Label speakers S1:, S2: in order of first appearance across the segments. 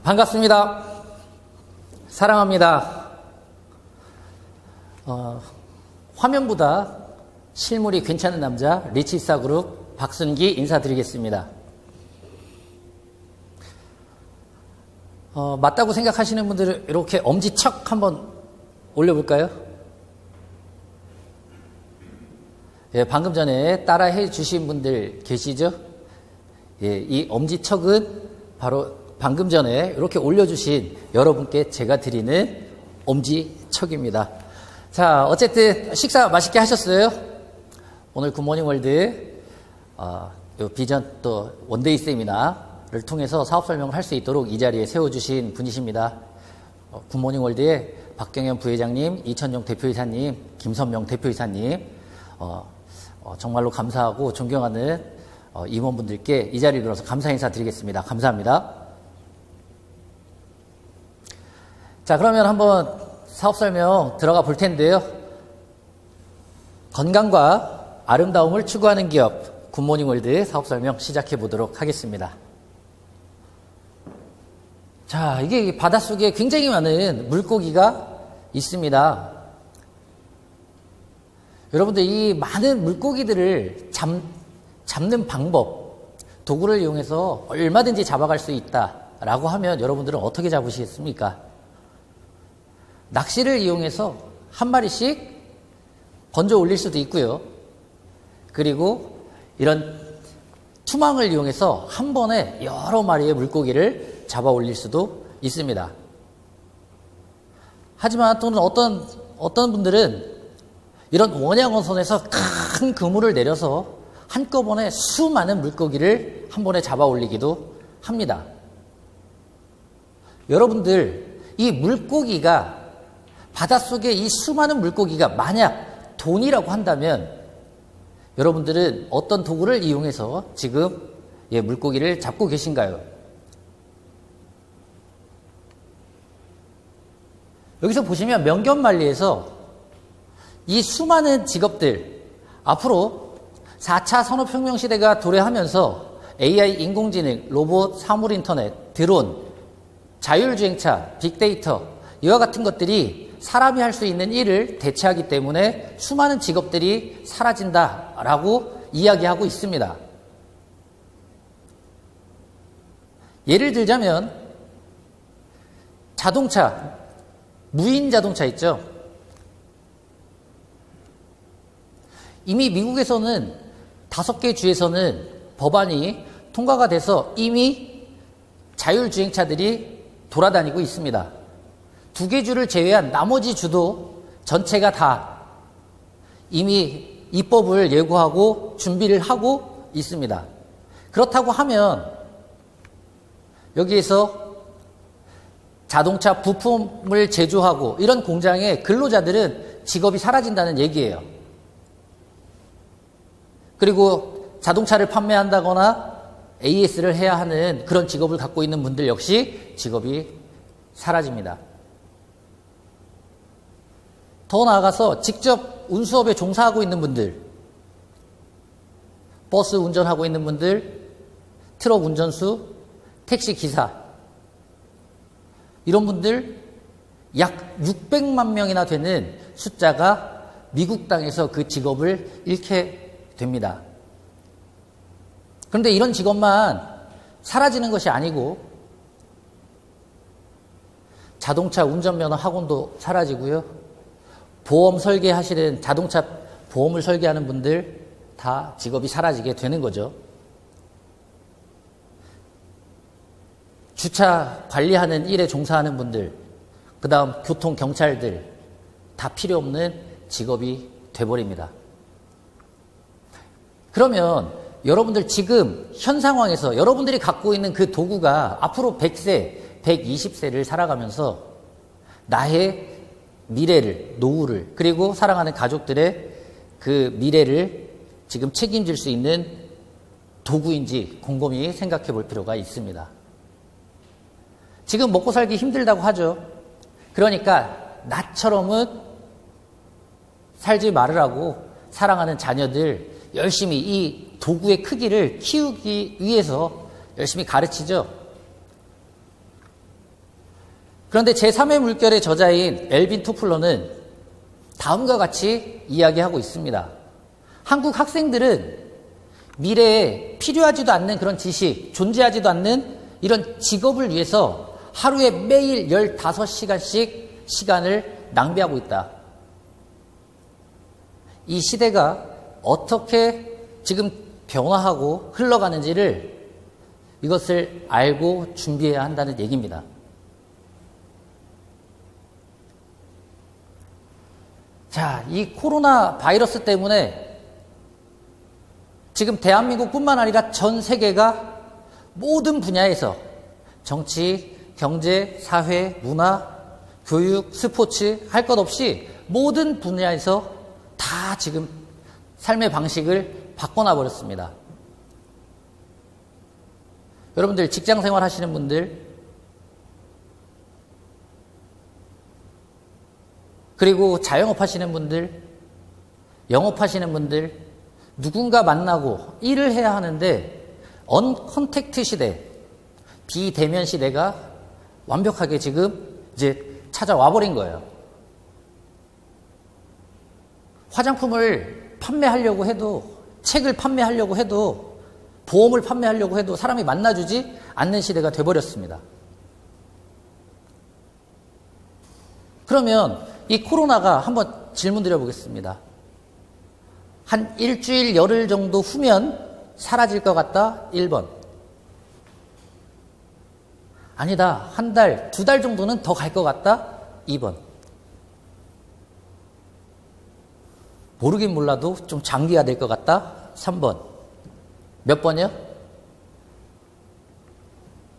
S1: 반갑습니다. 사랑합니다. 화면보다 실물이 괜찮은 남자 리치사그룹 박순기 인사드리겠습니다. 맞다고 생각하시는 분들은 이렇게 엄지척 한번 올려볼까요? 예, 방금 전에 따라해 주신 분들 계시죠? 예, 이 엄지척은 바로 방금 전에 이렇게 올려주신 여러분께 제가 드리는 엄지척입니다. 자, 어쨌든 식사 맛있게 하셨어요? 오늘 굿모닝 월드 비전 또 원데이 세미나를 통해서 사업 설명을 할 수 있도록 이 자리에 세워주신 분이십니다. 굿모닝 월드의 박경현 부회장님, 이천용 대표이사님, 김선명 대표이사님, 정말로 감사하고 존경하는 임원분들께 이 자리를 빌어서 감사 인사 드리겠습니다. 감사합니다. 자, 그러면 한번 사업 설명 들어가 볼 텐데요. 건강과 아름다움을 추구하는 기업 굿모닝 월드 사업 설명 시작해 보도록 하겠습니다. 자, 이게 바닷속에 굉장히 많은 물고기가 있습니다. 여러분들 이 많은 물고기들을 잡는 방법, 도구를 이용해서 얼마든지 잡아갈 수 있다라고 하면 여러분들은 어떻게 잡으시겠습니까? 낚시를 이용해서 한 마리씩 건져 올릴 수도 있고요. 그리고 이런 투망을 이용해서 한 번에 여러 마리의 물고기를 잡아 올릴 수도 있습니다. 하지만 또는 어떤 분들은 이런 원양어선에서 큰 그물을 내려서 한꺼번에 수많은 물고기를 한 번에 잡아 올리기도 합니다. 여러분들, 이 물고기가 바닷속에 이 수많은 물고기가 만약 돈이라고 한다면 여러분들은 어떤 도구를 이용해서 지금 물고기를 잡고 계신가요? 여기서 보시면 명견만리에서 이 수많은 직업들, 앞으로 4차 산업혁명 시대가 도래하면서 AI, 인공지능, 로봇, 사물인터넷, 드론, 자율주행차, 빅데이터 이와 같은 것들이 사람이 할 수 있는 일을 대체하기 때문에 수많은 직업들이 사라진다라고 이야기하고 있습니다. 예를 들자면 자동차, 무인 자동차 있죠? 이미 미국에서는 5개 주에서는 법안이 통과가 돼서 이미 자율주행차들이 돌아다니고 있습니다. 2개 주를 제외한 나머지 주도 전체가 다 이미 입법을 예고하고 준비를 하고 있습니다. 그렇다고 하면 여기에서 자동차 부품을 제조하고 이런 공장의 근로자들은 직업이 사라진다는 얘기예요. 그리고 자동차를 판매한다거나 AS를 해야 하는 그런 직업을 갖고 있는 분들 역시 직업이 사라집니다. 더 나아가서 직접 운수업에 종사하고 있는 분들, 버스 운전하고 있는 분들, 트럭 운전수, 택시 기사, 이런 분들 약 600만 명이나 되는 숫자가 미국 땅에서 그 직업을 잃게 됩니다. 그런데 이런 직업만 사라지는 것이 아니고 자동차 운전면허 학원도 사라지고요. 보험 설계하시는 자동차 보험을 설계하는 분들 다 직업이 사라지게 되는 거죠. 주차 관리하는 일에 종사하는 분들, 그 다음 교통 경찰들 다 필요 없는 직업이 돼버립니다. 그러면 여러분들 지금 현 상황에서 여러분들이 갖고 있는 그 도구가 앞으로 100세, 120세를 살아가면서 나의 미래를, 노후를, 그리고 사랑하는 가족들의 그 미래를 지금 책임질 수 있는 도구인지 곰곰이 생각해 볼 필요가 있습니다. 지금 먹고 살기 힘들다고 하죠. 그러니까 나처럼은 살지 말으라고 사랑하는 자녀들 열심히 이 도구의 크기를 키우기 위해서 열심히 가르치죠. 그런데 제3의 물결의 저자인 엘빈 토플러는 다음과 같이 이야기하고 있습니다. 한국 학생들은 미래에 필요하지도 않는 그런 지식, 존재하지도 않는 이런 직업을 위해서 하루에 매일 15시간씩 시간을 낭비하고 있다. 이 시대가 어떻게 지금 변화하고 흘러가는지를 이것을 알고 준비해야 한다는 얘기입니다. 자, 이 코로나 바이러스 때문에 지금 대한민국뿐만 아니라 전 세계가 모든 분야에서 정치, 경제, 사회, 문화, 교육, 스포츠 할 것 없이 모든 분야에서 다 지금 삶의 방식을 바꿔놔 버렸습니다. 여러분들 직장 생활 하시는 분들, 그리고 자영업 하시는 분들, 영업하시는 분들, 누군가 만나고 일을 해야 하는데 언컨택트 시대, 비대면 시대가 완벽하게 지금 이제 찾아와 버린 거예요. 화장품을 판매하려고 해도, 책을 판매하려고 해도, 보험을 판매하려고 해도 사람이 만나주지 않는 시대가 돼버렸습니다. 그러면 이 코로나가 한번 질문 드려보겠습니다. 한 일주일, 열흘 정도 후면 사라질 것 같다? 1번. 아니다. 한 달, 2달 정도는 더 갈 것 같다? 2번. 모르긴 몰라도 좀 장기화될 것 같다? 3번. 몇 번이요?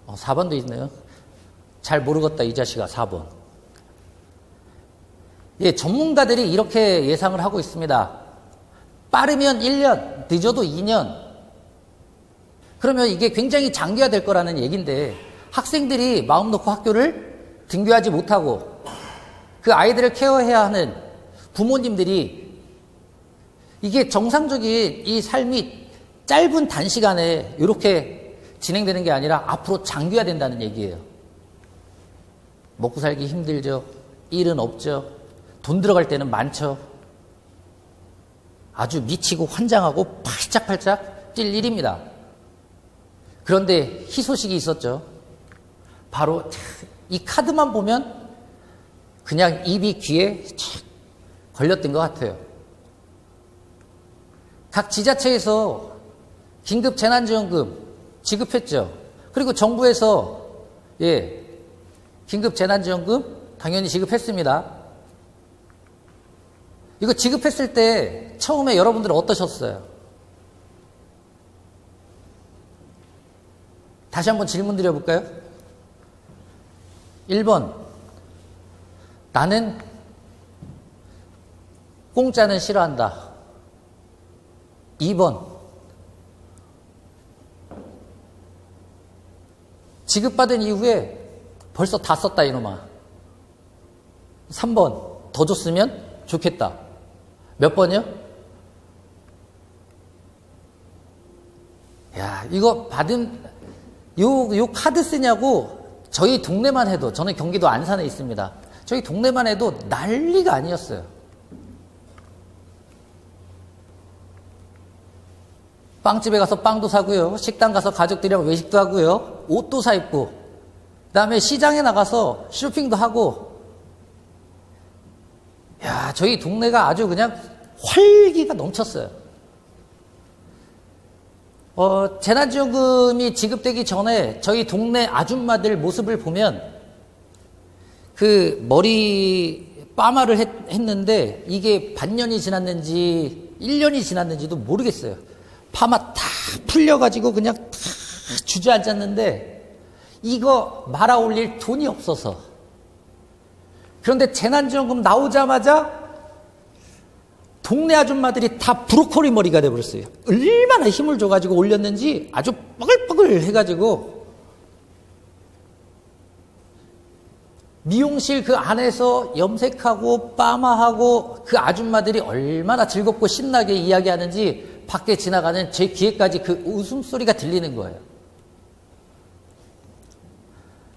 S1: 4번도 있네요. 잘 모르겠다, 이 자식아. 4번. 예, 전문가들이 이렇게 예상을 하고 있습니다. 빠르면 1년, 늦어도 2년. 그러면 이게 굉장히 장기화될 거라는 얘기인데, 학생들이 마음 놓고 학교를 등교하지 못하고 그 아이들을 케어해야 하는 부모님들이 이게 정상적인 이 삶이 짧은 단시간에 이렇게 진행되는 게 아니라 앞으로 장기화된다는 얘기예요. 먹고 살기 힘들죠. 일은 없죠. 돈 들어갈 때는 많죠. 아주 미치고 환장하고 팔짝팔짝 뛸 일입니다. 그런데 희소식이 있었죠. 바로 이 카드만 보면 그냥 입이 귀에 착 걸렸던 것 같아요. 각 지자체에서 긴급 재난지원금 지급했죠. 그리고 정부에서 긴급 재난지원금 당연히 지급했습니다. 이거 지급했을 때 처음에 여러분들은 어떠셨어요? 다시 한번 질문 드려볼까요? 1번, 나는 공짜는 싫어한다. 2번, 지급받은 이후에 벌써 다 썼다 이놈아. 3번, 더 줬으면 좋겠다. 몇 번이요? 야, 이거 받은 요 카드 쓰냐고 저희 동네만 해도, 저는 경기도 안산에 있습니다. 저희 동네만 해도 난리가 아니었어요. 빵집에 가서 빵도 사고요. 식당 가서 가족들이랑 외식도 하고요. 옷도 사 입고, 그다음에 시장에 나가서 쇼핑도 하고. 야, 저희 동네가 아주 그냥 활기가 넘쳤어요. 재난지원금이 지급되기 전에 저희 동네 아줌마들 모습을 보면 그 머리 빠마를 했는데 이게 반년이 지났는지 1년이 지났는지도 모르겠어요. 파마 다 풀려가지고 그냥 다 주저앉았는데 이거 말아 올릴 돈이 없어서. 그런데 재난지원금 나오자마자 동네 아줌마들이 다 브로콜리 머리가 돼버렸어요. 얼마나 힘을 줘가지고 올렸는지 아주 뻐글뻐글 해가지고 미용실 그 안에서 염색하고 파마하고 그 아줌마들이 얼마나 즐겁고 신나게 이야기하는지 밖에 지나가는 제 귀에까지 그 웃음소리가 들리는 거예요.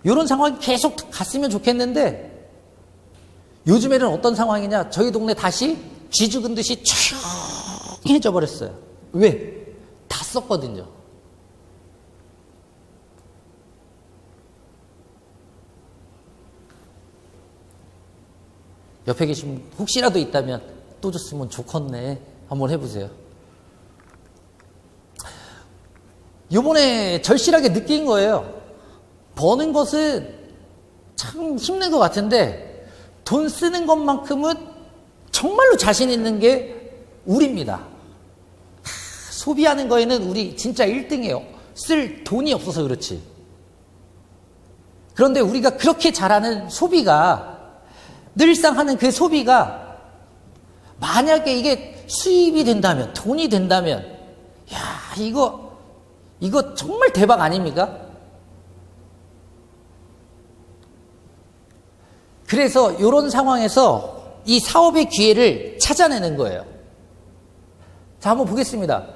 S1: 이런 상황이 계속 갔으면 좋겠는데 요즘에는 어떤 상황이냐? 저희 동네 다시 쥐 죽은 듯이 조용해져 버렸어요. 왜? 다 썼거든요. 옆에 계신 분 혹시라도 있다면 또 줬으면 좋겠네. 한번 해보세요. 요번에 절실하게 느낀 거예요. 버는 것은 참 힘든 것 같은데 돈 쓰는 것만큼은 정말로 자신 있는 게 우리입니다. 소비하는 거에는 우리 진짜 1등이에요. 쓸 돈이 없어서 그렇지. 그런데 우리가 그렇게 잘하는 소비가 늘상 하는 그 소비가 만약에 이게 수입이 된다면, 돈이 된다면, 야, 이거 정말 대박 아닙니까? 그래서 이런 상황에서 이 사업의 기회를 찾아내는 거예요. 자, 한번 보겠습니다.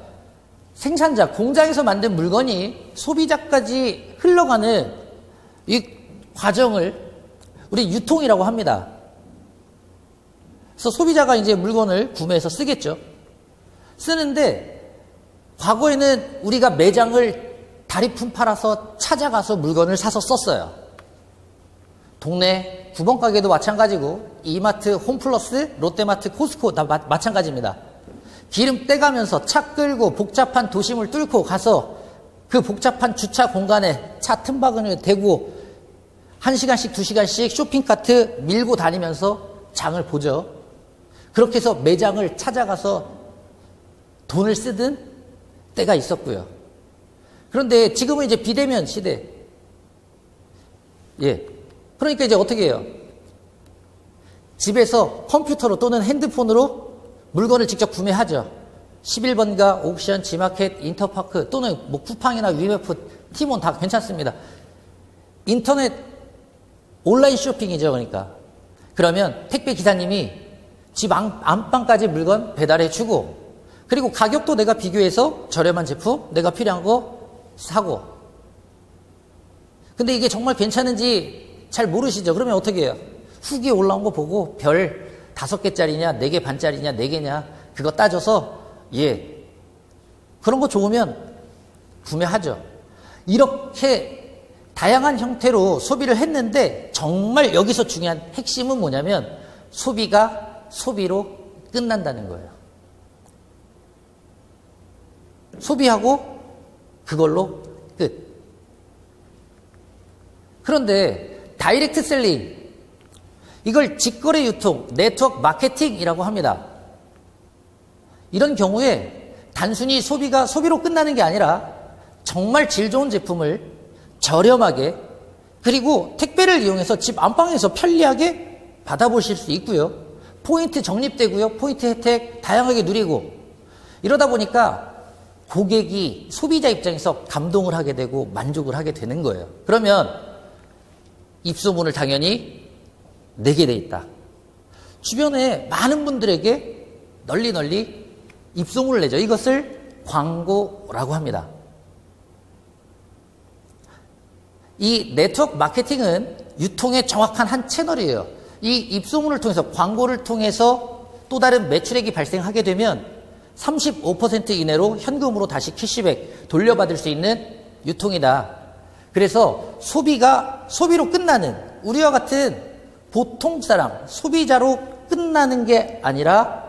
S1: 생산자, 공장에서 만든 물건이 소비자까지 흘러가는 이 과정을 우리 유통이라고 합니다. 그래서 소비자가 이제 물건을 구매해서 쓰겠죠. 쓰는데 과거에는 우리가 매장을 다리품 팔아서 찾아가서 물건을 사서 썼어요. 동네 구멍가게도 마찬가지고 이마트, 홈플러스, 롯데마트, 코스코 다 마찬가지입니다. 기름 떼가면서 차 끌고 복잡한 도심을 뚫고 가서 그 복잡한 주차 공간에 차 틈바구니에 대고 1시간씩 2시간씩 쇼핑카트 밀고 다니면서 장을 보죠. 그렇게 해서 매장을 찾아가서 돈을 쓰던 때가 있었고요. 그런데 지금은 이제 비대면 시대. 예. 그러니까 이제 어떻게 해요? 집에서 컴퓨터로 또는 핸드폰으로 물건을 직접 구매하죠. 11번가, 옥션, 지마켓, 인터파크 또는 뭐 쿠팡이나 위메프, 티몬 다 괜찮습니다. 인터넷 온라인 쇼핑이죠. 그러니까. 그러면 택배 기사님이 집 안방까지 물건 배달해 주고 그리고 가격도 내가 비교해서 저렴한 제품 내가 필요한 거 사고. 근데 이게 정말 괜찮은지 잘 모르시죠? 그러면 어떻게 해요? 후기 올라온 거 보고 별 5개짜리냐 4개 반짜리냐 4개냐 그거 따져서 예 그런 거 좋으면 구매하죠. 이렇게 다양한 형태로 소비를 했는데 정말 여기서 중요한 핵심은 뭐냐면 소비가 소비로 끝난다는 거예요. 소비하고 그걸로 끝. 그런데 다이렉트 셀링 이걸 직거래 유통, 네트워크 마케팅이라고 합니다. 이런 경우에 단순히 소비가 소비로 끝나는 게 아니라 정말 질 좋은 제품을 저렴하게 그리고 택배를 이용해서 집 안방에서 편리하게 받아보실 수 있고요. 포인트 적립되고요. 포인트 혜택 다양하게 누리고 이러다 보니까 고객이 소비자 입장에서 감동을 하게 되고 만족을 하게 되는 거예요. 그러면 입소문을 당연히 내게 돼 있다. 주변에 많은 분들에게 널리 입소문을 내죠. 이것을 광고라고 합니다. 이 네트워크 마케팅은 유통의 정확한 한 채널이에요. 이 입소문을 통해서 광고를 통해서 또 다른 매출액이 발생하게 되면 35% 이내로 현금으로 다시 캐시백 돌려받을 수 있는 유통이다. 그래서 소비가 소비로 끝나는 우리와 같은 보통 사람, 소비자로 끝나는 게 아니라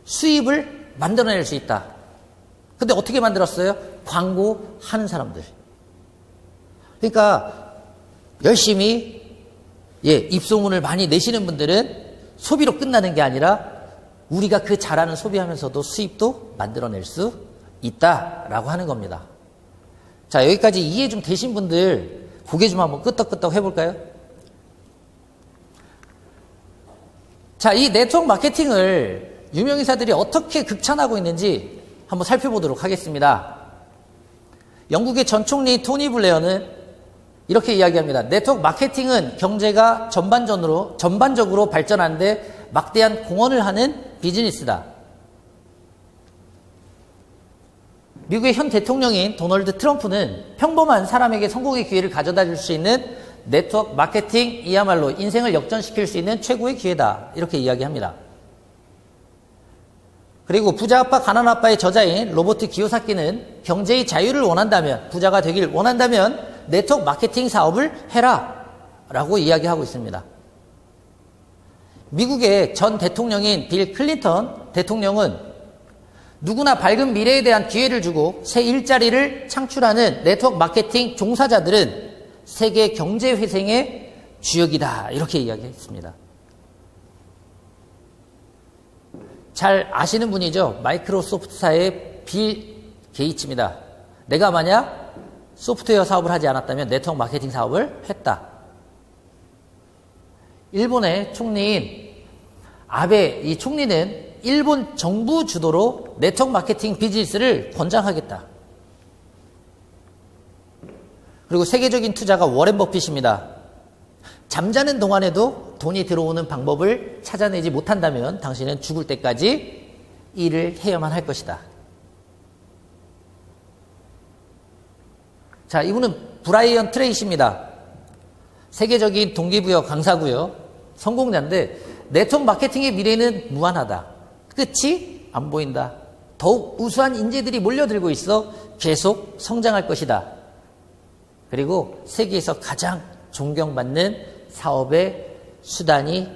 S1: 수입을 만들어낼 수 있다. 근데 어떻게 만들었어요? 광고하는 사람들. 그러니까 열심히 입소문을 많이 내시는 분들은 소비로 끝나는 게 아니라 우리가 그 잘하는 소비하면서도 수입도 만들어낼 수 있다라고 하는 겁니다. 자, 여기까지 이해 좀 되신 분들 고개 좀 한번 끄덕끄덕 해볼까요? 자, 이 네트워크 마케팅을 유명인사들이 어떻게 극찬하고 있는지 한번 살펴보도록 하겠습니다. 영국의 전 총리 토니 블레어는 이렇게 이야기합니다. 네트워크 마케팅은 경제가 전반적으로 발전하는데 막대한 공헌을 하는 비즈니스다. 미국의 현 대통령인 도널드 트럼프는 평범한 사람에게 성공의 기회를 가져다 줄 수 있는 네트워크 마케팅이야말로 인생을 역전시킬 수 있는 최고의 기회다. 이렇게 이야기합니다. 그리고 부자 아빠 가난 아빠의 저자인 로버트 기요사키는 경제의 자유를 원한다면, 부자가 되길 원한다면 네트워크 마케팅 사업을 해라 라고 이야기하고 있습니다. 미국의 전 대통령인 빌 클린턴 대통령은 누구나 밝은 미래에 대한 기회를 주고 새 일자리를 창출하는 네트워크 마케팅 종사자들은 세계 경제 회생의 주역이다. 이렇게 이야기했습니다. 잘 아시는 분이죠. 마이크로소프트사의 빌 게이츠입니다. 내가 만약 소프트웨어 사업을 하지 않았다면 네트워크 마케팅 사업을 했다. 일본의 총리인 아베 이 총리는 일본 정부 주도로 네트워크 마케팅 비즈니스를 권장하겠다. 그리고 세계적인 투자가 워렌 버핏입니다. 잠자는 동안에도 돈이 들어오는 방법을 찾아내지 못한다면 당신은 죽을 때까지 일을 해야만 할 것이다. 자, 이분은 브라이언 트레이시입니다. 세계적인 동기부여 강사고요. 성공자인데 네트워크 마케팅의 미래는 무한하다. 끝이 안 보인다. 더욱 우수한 인재들이 몰려들고 있어 계속 성장할 것이다. 그리고 세계에서 가장 존경받는 사업의 수단이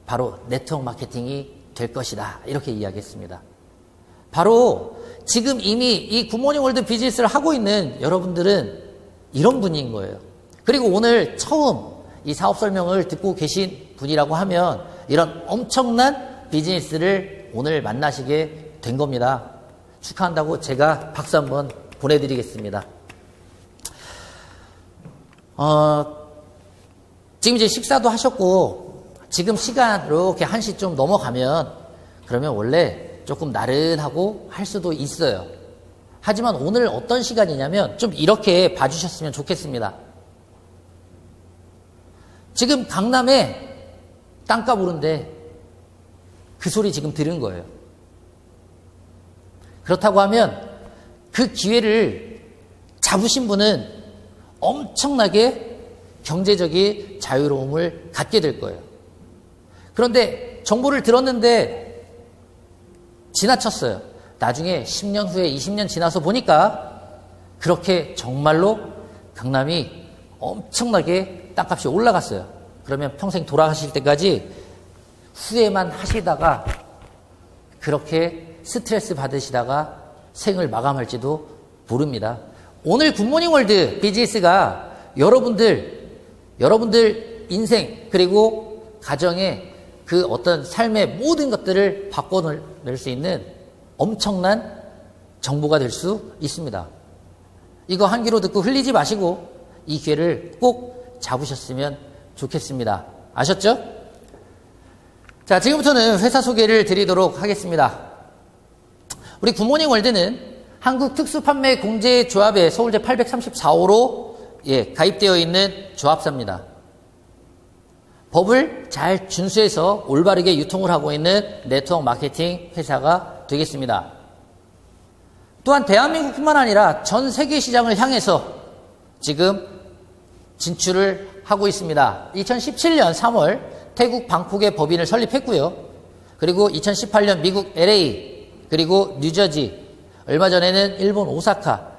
S1: 바로 네트워크 마케팅이 될 것이다. 이렇게 이야기했습니다. 바로 지금 이미 이 굿모닝 월드 비즈니스를 하고 있는 여러분들은 이런 분인 거예요. 그리고 오늘 처음 이 사업 설명을 듣고 계신 분이라고 하면 이런 엄청난 비즈니스를 오늘 만나시게 된 겁니다. 축하한다고 제가 박수 한번 보내드리겠습니다. 지금 이제 식사도 하셨고 지금 시간 이렇게 1시 좀 넘어가면 그러면 원래 조금 나른하고 할 수도 있어요. 하지만 오늘 어떤 시간이냐면 좀 이렇게 봐주셨으면 좋겠습니다. 지금 강남에 땅값 오른데 그 소리 지금 들은 거예요. 그렇다고 하면 그 기회를 잡으신 분은 엄청나게 경제적인 자유로움을 갖게 될 거예요. 그런데 정보를 들었는데 지나쳤어요. 나중에 10년 후에 20년 지나서 보니까 그렇게 정말로 강남이 엄청나게 땅값이 올라갔어요. 그러면 평생 돌아가실 때까지 후회만 하시다가 그렇게 스트레스 받으시다가 생을 마감할지도 모릅니다. 오늘 굿모닝 월드 비즈니스가 여러분들 인생 그리고 가정의 그 어떤 삶의 모든 것들을 바꿔낼 수 있는 엄청난 정보가 될 수 있습니다. 이거 한 귀로 듣고 흘리지 마시고 이 기회를 꼭 잡으셨으면 좋겠습니다. 아셨죠? 자, 지금부터는 회사 소개를 드리도록 하겠습니다. 우리 굿모닝 월드는 한국특수판매공제조합의 서울제 834호로 가입되어 있는 조합사입니다. 법을 잘 준수해서 올바르게 유통을 하고 있는 네트워크 마케팅 회사가 되겠습니다. 또한 대한민국뿐만 아니라 전 세계 시장을 향해서 지금 진출을 하고 있습니다. 2017년 3월 태국 방콕에 법인을 설립했고요. 그리고 2018년 미국 LA, 그리고 뉴저지, 얼마 전에는 일본 오사카,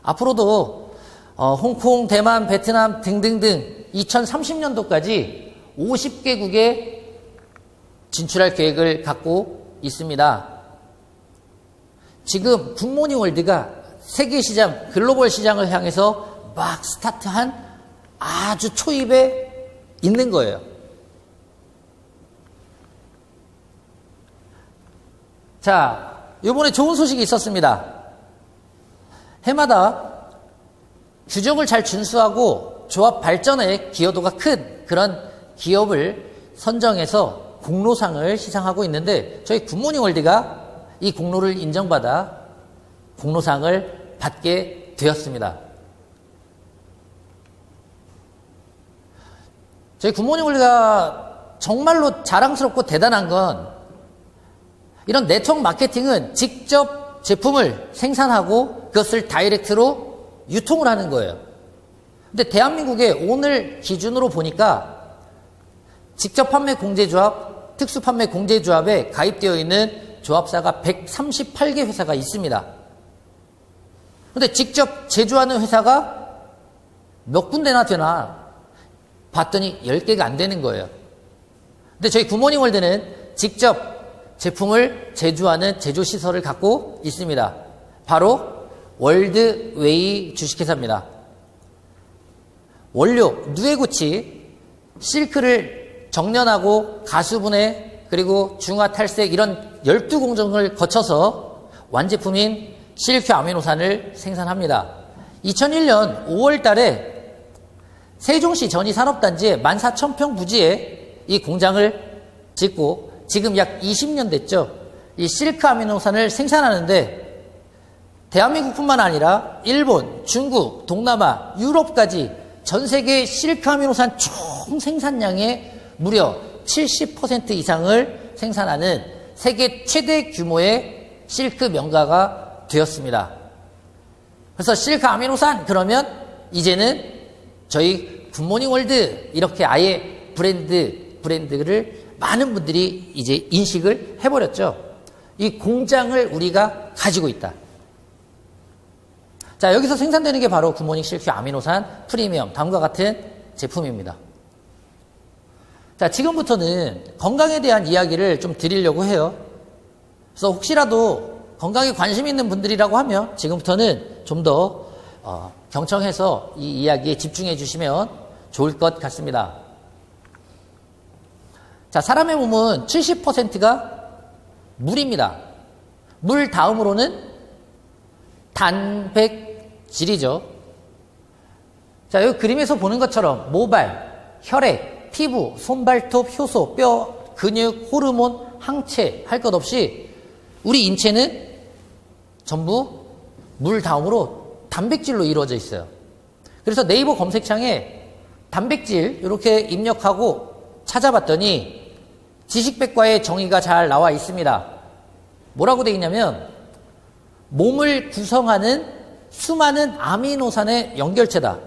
S1: 앞으로도 홍콩, 대만, 베트남 등등등 2030년도까지 50개국에 진출할 계획을 갖고 있습니다. 지금 굿모닝 월드가 세계 시장, 글로벌 시장을 향해서 막 스타트한 아주 초입에 있는 거예요. 자, 이번에 좋은 소식이 있었습니다. 해마다 규정을 잘 준수하고 조합 발전에 기여도가 큰 그런 기업을 선정해서 공로상을 시상하고 있는데 저희 굿모닝 월드가 이 공로를 인정받아 공로상을 받게 되었습니다. 저희 굿모닝 월드가 정말로 자랑스럽고 대단한 건 이런 네트워크 마케팅은 직접 제품을 생산하고 그것을 다이렉트로 유통을 하는 거예요. 근데 대한민국에 오늘 기준으로 보니까 직접 판매 공제조합, 특수 판매 공제조합에 가입되어 있는 조합사가 138개 회사가 있습니다. 근데 직접 제조하는 회사가 몇 군데나 되나 봤더니 10개가 안 되는 거예요. 근데 저희 굿모닝 월드는 직접 제품을 제조하는 제조시설을 갖고 있습니다. 바로 월드웨이 주식회사입니다. 원료, 누에고치, 실크를 정련하고 가수분해 그리고 중화 탈색 이런 12공정을 거쳐서 완제품인 실크 아미노산을 생산합니다. 2001년 5월 달에 세종시 전이산업단지의 14,000평 부지에 이 공장을 짓고 지금 약 20년 됐죠. 이 실크 아미노산을 생산하는데 대한민국뿐만 아니라 일본, 중국, 동남아, 유럽까지 전 세계 실크 아미노산 총 생산량의 무려 70% 이상을 생산하는 세계 최대 규모의 실크 명가가 되었습니다. 그래서 실크 아미노산 그러면 이제는 저희 굿모닝 월드 이렇게 아예 브랜드를 많은 분들이 이제 인식을 해버렸죠. 이 공장을 우리가 가지고 있다. 자, 여기서 생산되는 게 바로 굿모닝 실크 아미노산 프리미엄 다음과 같은 제품입니다. 자, 지금부터는 건강에 대한 이야기를 좀 드리려고 해요. 그래서 혹시라도 건강에 관심 있는 분들이라고 하면 지금부터는 좀 더 경청해서 이 이야기에 집중해 주시면 좋을 것 같습니다. 자, 사람의 몸은 70%가 물입니다. 물 다음으로는 단백질이죠. 자, 여기 그림에서 보는 것처럼 모발, 혈액, 피부, 손발톱, 효소, 뼈, 근육, 호르몬, 항체 할 것 없이 우리 인체는 전부 물 다음으로 단백질로 이루어져 있어요. 그래서 네이버 검색창에 단백질 이렇게 입력하고 찾아봤더니 지식백과의 정의가 잘 나와 있습니다. 뭐라고 되어 있냐면 몸을 구성하는 수많은 아미노산의 연결체다.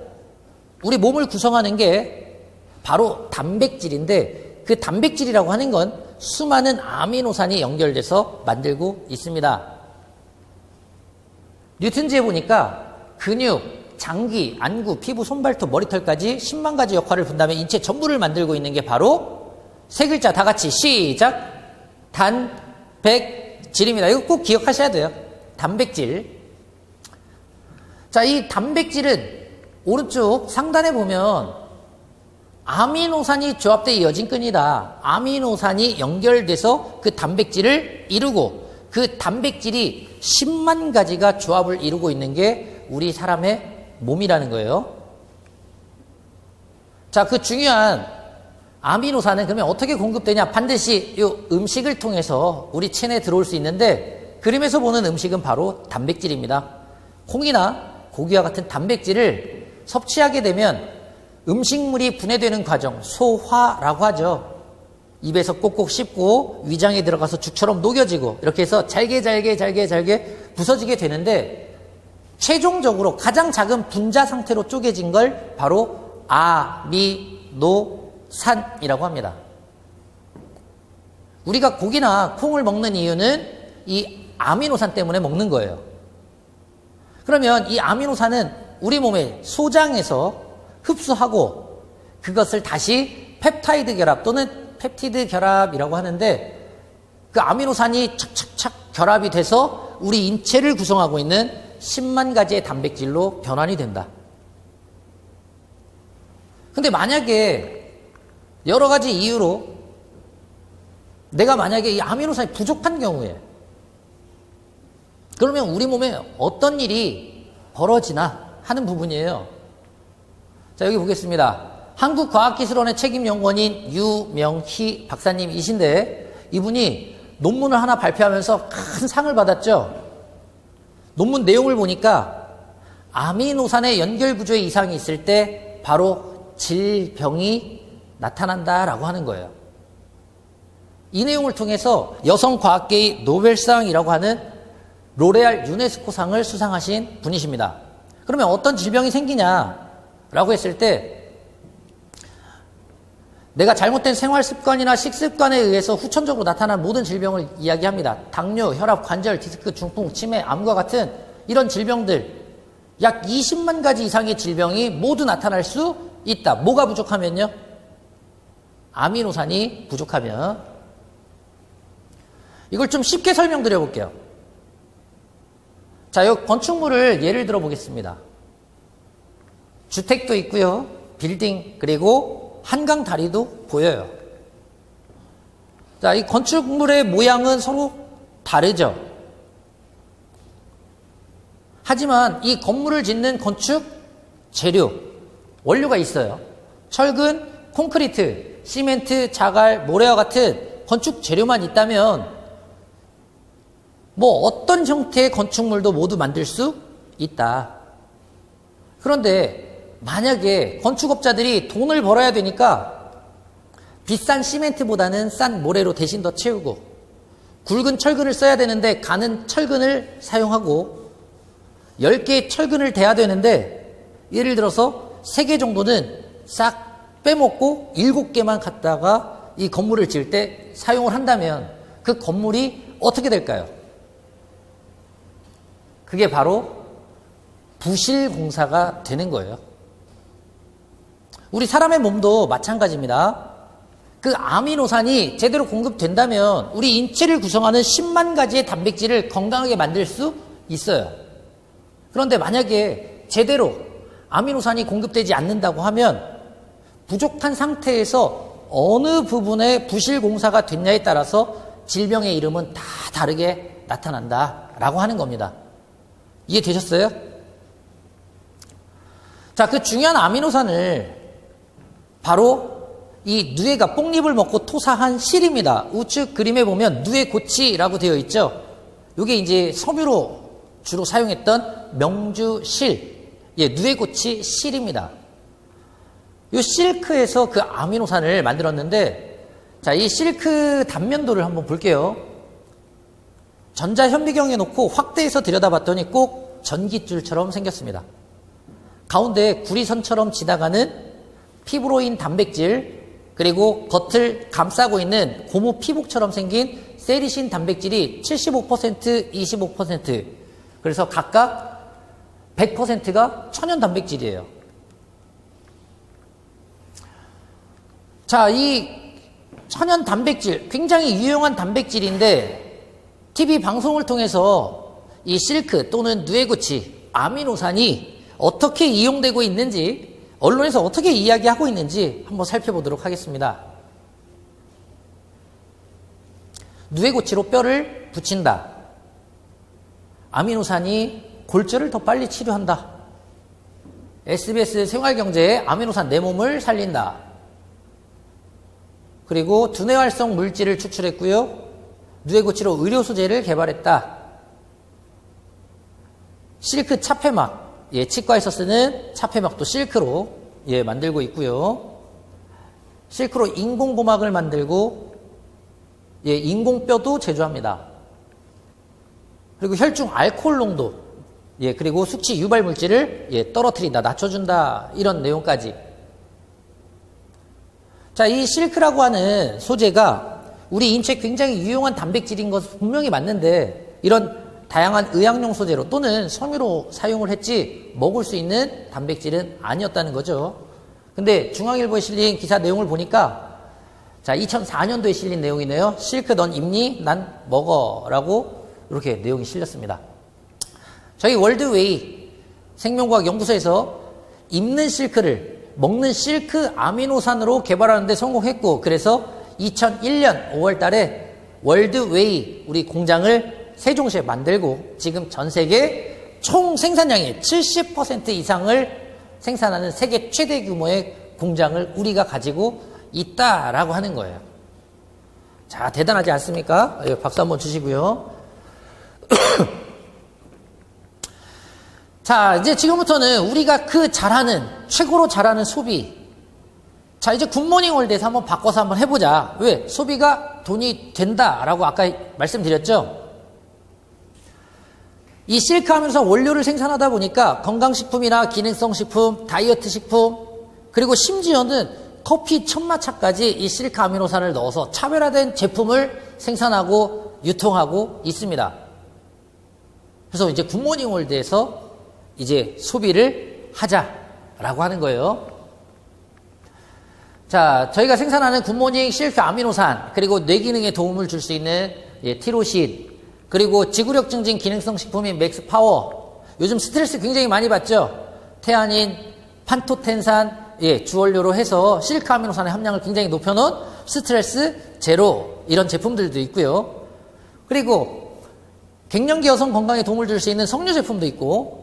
S1: 우리 몸을 구성하는 게 바로 단백질인데 그 단백질이라고 하는 건 수많은 아미노산이 연결돼서 만들고 있습니다. 뉴턴지에 보니까 근육, 장기, 안구, 피부, 손발톱, 머리털까지 10만 가지 역할을 본다면 인체 전부를 만들고 있는 게 바로 세 글자 다 같이 시작! 단백질입니다. 이거 꼭 기억하셔야 돼요. 단백질. 자, 이 단백질은 오른쪽 상단에 보면 아미노산이 조합되어 이어진 끈이다. 아미노산이 연결돼서 그 단백질을 이루고 그 단백질이 10만 가지가 조합을 이루고 있는 게 우리 사람의 몸이라는 거예요. 자, 그 중요한 아미노산은 그러면 어떻게 공급되냐? 반드시 이 음식을 통해서 우리 체내에 들어올 수 있는데 그림에서 보는 음식은 바로 단백질입니다. 콩이나 고기와 같은 단백질을 섭취하게 되면 음식물이 분해되는 과정, 소화라고 하죠. 입에서 꼭꼭 씹고 위장에 들어가서 죽처럼 녹여지고 이렇게 해서 잘게 부서지게 되는데 최종적으로 가장 작은 분자 상태로 쪼개진 걸 바로 아미노산이라고 합니다. 우리가 고기나 콩을 먹는 이유는 이 아미노산 때문에 먹는 거예요. 그러면 이 아미노산은 우리 몸의 소장에서 흡수하고 그것을 다시 펩타이드 결합 또는 펩티드 결합이라고 하는데 그 아미노산이 착착착 결합이 돼서 우리 인체를 구성하고 있는 10만 가지의 단백질로 변환이 된다. 근데 만약에 여러 가지 이유로 내가 만약에 이 아미노산이 부족한 경우에 그러면 우리 몸에 어떤 일이 벌어지나 하는 부분이에요. 자, 여기 보겠습니다. 한국과학기술원의 책임연구원인 유명희 박사님이신데 이분이 논문을 하나 발표하면서 큰 상을 받았죠. 논문 내용을 보니까 아미노산의 연결구조에 이상이 있을 때 바로 질병이 나타난다라고 하는 거예요. 이 내용을 통해서 여성과학계의 노벨상이라고 하는 로레알 유네스코상을 수상하신 분이십니다. 그러면 어떤 질병이 생기냐라고 했을 때 내가 잘못된 생활 습관이나 식습관에 의해서 후천적으로 나타난 모든 질병을 이야기합니다. 당뇨, 혈압, 관절, 디스크, 중풍, 치매, 암과 같은 이런 질병들 약 20만 가지 이상의 질병이 모두 나타날 수 있다. 뭐가 부족하면요? 아미노산이 부족하면. 이걸 좀 쉽게 설명드려 볼게요. 자, 여기 건축물을 예를 들어 보겠습니다. 주택도 있고요. 빌딩, 그리고 한강 다리도 보여요. 자, 이 건축물의 모양은 서로 다르죠. 하지만 이 건물을 짓는 건축 재료, 원료가 있어요. 철근, 콘크리트, 시멘트, 자갈, 모래와 같은 건축 재료만 있다면 뭐 어떤 형태의 건축물도 모두 만들 수 있다. 그런데 만약에 건축업자들이 돈을 벌어야 되니까 비싼 시멘트보다는 싼 모래로 대신 더 채우고 굵은 철근을 써야 되는데 가는 철근을 사용하고 10개의 철근을 대야 되는데 예를 들어서 3개 정도는 싹 빼먹고 7개만 갖다가 이 건물을 지을 때 사용을 한다면 그 건물이 어떻게 될까요? 그게 바로 부실공사가 되는 거예요. 우리 사람의 몸도 마찬가지입니다. 그 아미노산이 제대로 공급된다면 우리 인체를 구성하는 10만 가지의 단백질을 건강하게 만들 수 있어요. 그런데 만약에 제대로 아미노산이 공급되지 않는다고 하면 부족한 상태에서 어느 부분에 부실공사가 됐냐에 따라서 질병의 이름은 다 다르게 나타난다라고 하는 겁니다. 이해되셨어요? 자, 그 중요한 아미노산을 바로 이 누에가 뽕잎을 먹고 토사한 실입니다. 우측 그림에 보면 누에고치라고 되어 있죠. 이게 이제 섬유로 주로 사용했던 명주실, 누에고치 실입니다. 이 실크에서 그 아미노산을 만들었는데, 자, 이 실크 단면도를 한번 볼게요. 전자현미경에 놓고 확대해서 들여다봤더니 꼭 전깃줄처럼 생겼습니다. 가운데 구리선처럼 지나가는 피브로인 단백질, 그리고 겉을 감싸고 있는 고무 피복처럼 생긴 세리신 단백질이 75%, 25%, 그래서 각각 100%가 천연 단백질이에요. 자, 이 천연 단백질, 굉장히 유용한 단백질인데 TV 방송을 통해서 이 실크 또는 누에고치, 아미노산이 어떻게 이용되고 있는지, 언론에서 어떻게 이야기하고 있는지 한번 살펴보도록 하겠습니다. 누에고치로 뼈를 붙인다. 아미노산이 골절을 더 빨리 치료한다. SBS 생활경제에 아미노산 내 몸을 살린다. 그리고 두뇌활성 물질을 추출했고요. 누에고치로 의료소재를 개발했다. 실크 차폐막, 치과에서 쓰는 차폐막도 실크로 만들고 있고요. 실크로 인공고막을 만들고 인공뼈도 제조합니다. 그리고 혈중 알코올 농도, 그리고 숙취 유발 물질을 떨어뜨린다, 낮춰준다, 이런 내용까지. 자, 이 실크라고 하는 소재가 우리 인체에 굉장히 유용한 단백질인 것은 분명히 맞는데 이런 다양한 의학용 소재로 또는 섬유로 사용을 했지 먹을 수 있는 단백질은 아니었다는 거죠. 근데 중앙일보에 실린 기사 내용을 보니까 자, 2004년도에 실린 내용이네요. 실크 넌 입니? 난 먹어. 라고 이렇게 내용이 실렸습니다. 저희 월드웨이 생명과학 연구소에서 입는 실크를 먹는 실크 아미노산으로 개발하는데 성공했고, 그래서 2001년 5월 달에 월드웨이 우리 공장을 세종시에 만들고 지금 전 세계 총 생산량의 70% 이상을 생산하는 세계 최대 규모의 공장을 우리가 가지고 있다라고 하는 거예요. 자, 대단하지 않습니까? 박수 한번 주시고요. 자, 이제 지금부터는 우리가 그 잘하는, 최고로 잘하는 소비. 자, 이제 굿모닝 월드에서 한번 바꿔서 한번 해보자. 왜? 소비가 돈이 된다라고 아까 말씀드렸죠? 이 실크 아미노산 원료를 생산하다 보니까 건강식품이나 기능성식품, 다이어트식품, 그리고 심지어는 커피 천마차까지 이 실크 아미노산을 넣어서 차별화된 제품을 생산하고 유통하고 있습니다. 그래서 이제 굿모닝 월드에서 이제 소비를 하자라고 하는 거예요. 자, 저희가 생산하는 굿모닝 실크 아미노산, 그리고 뇌기능에 도움을 줄 수 있는 티로신, 그리고 지구력 증진 기능성 식품인 맥스 파워. 요즘 스트레스 굉장히 많이 받죠? 태아닌, 판토텐산, 주원료로 해서 실크 아미노산의 함량을 굉장히 높여놓은 스트레스 제로, 이런 제품들도 있고요. 그리고 갱년기 여성 건강에 도움을 줄 수 있는 석류 제품도 있고,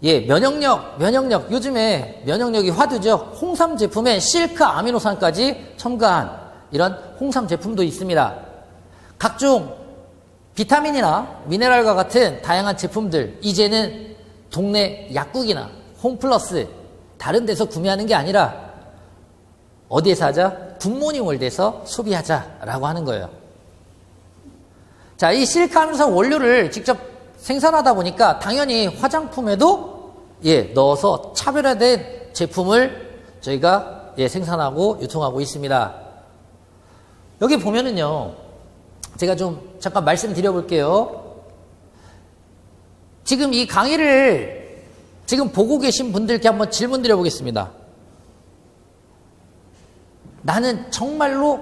S1: 면역력. 요즘에 면역력이 화두죠. 홍삼 제품에 실크 아미노산까지 첨가한 이런 홍삼 제품도 있습니다. 각종 비타민이나 미네랄과 같은 다양한 제품들, 이제는 동네 약국이나 홈플러스 다른 데서 구매하는 게 아니라 어디에서 하자? 굿모닝 월드에서 소비하자라고 하는 거예요. 자, 이 실크 아미노산 원료를 직접 생산하다 보니까 당연히 화장품에도 넣어서 차별화된 제품을 저희가 생산하고 유통하고 있습니다. 여기 보면은요, 제가 좀 잠깐 말씀드려 볼게요. 지금 이 강의를 지금 보고 계신 분들께 한번 질문 드려 보겠습니다. 나는 정말로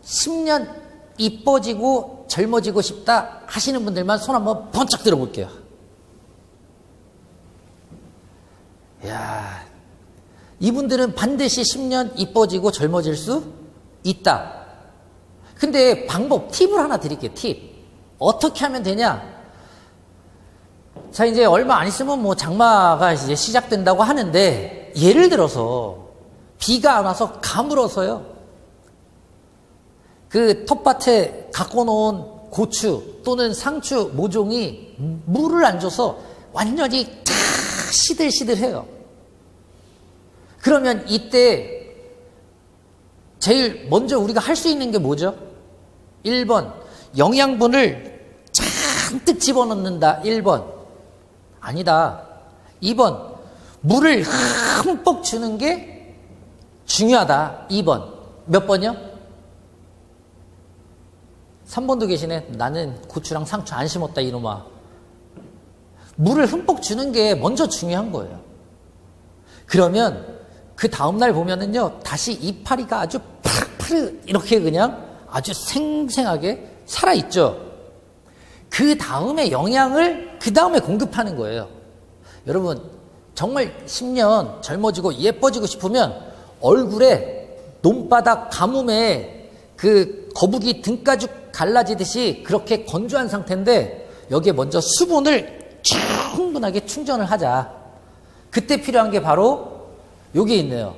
S1: 10년 이뻐지고 젊어지고 싶다 하시는 분들만 손 한번 번쩍 들어볼게요. 이야, 이분들은 반드시 10년 이뻐지고 젊어질 수 있다. 근데 방법, 팁을 하나 드릴게요. 팁. 어떻게 하면 되냐? 자, 이제 얼마 안 있으면 뭐 장마가 이제 시작된다고 하는데, 예를 들어서 비가 안 와서 가물어서요, 그 텃밭에 갖고 놓은 고추 또는 상추 모종이 물을 안 줘서 완전히 다 시들시들해요. 그러면 이때 제일 먼저 우리가 할 수 있는 게 뭐죠? 1번, 영양분을 잔뜩 집어넣는다. 1번. 아니다. 2번, 물을 흠뻑 주는 게 중요하다. 2번. 몇 번이요? 3번도 계시네. 나는 고추랑 상추 안 심었다, 이놈아. 물을 흠뻑 주는 게 먼저 중요한 거예요. 그러면 그 다음날 보면은요, 다시 이파리가 아주 파르파르 이렇게 그냥 아주 생생하게 살아있죠. 그 다음에 영양을 그 다음에 공급하는 거예요. 여러분, 정말 10년 젊어지고 예뻐지고 싶으면 얼굴에 논바닥 가뭄에 그 거북이 등가죽 갈라지듯이 그렇게 건조한 상태인데, 여기에 먼저 수분을 충분하게 충전을 하자. 그때 필요한 게 바로 여기 있네요.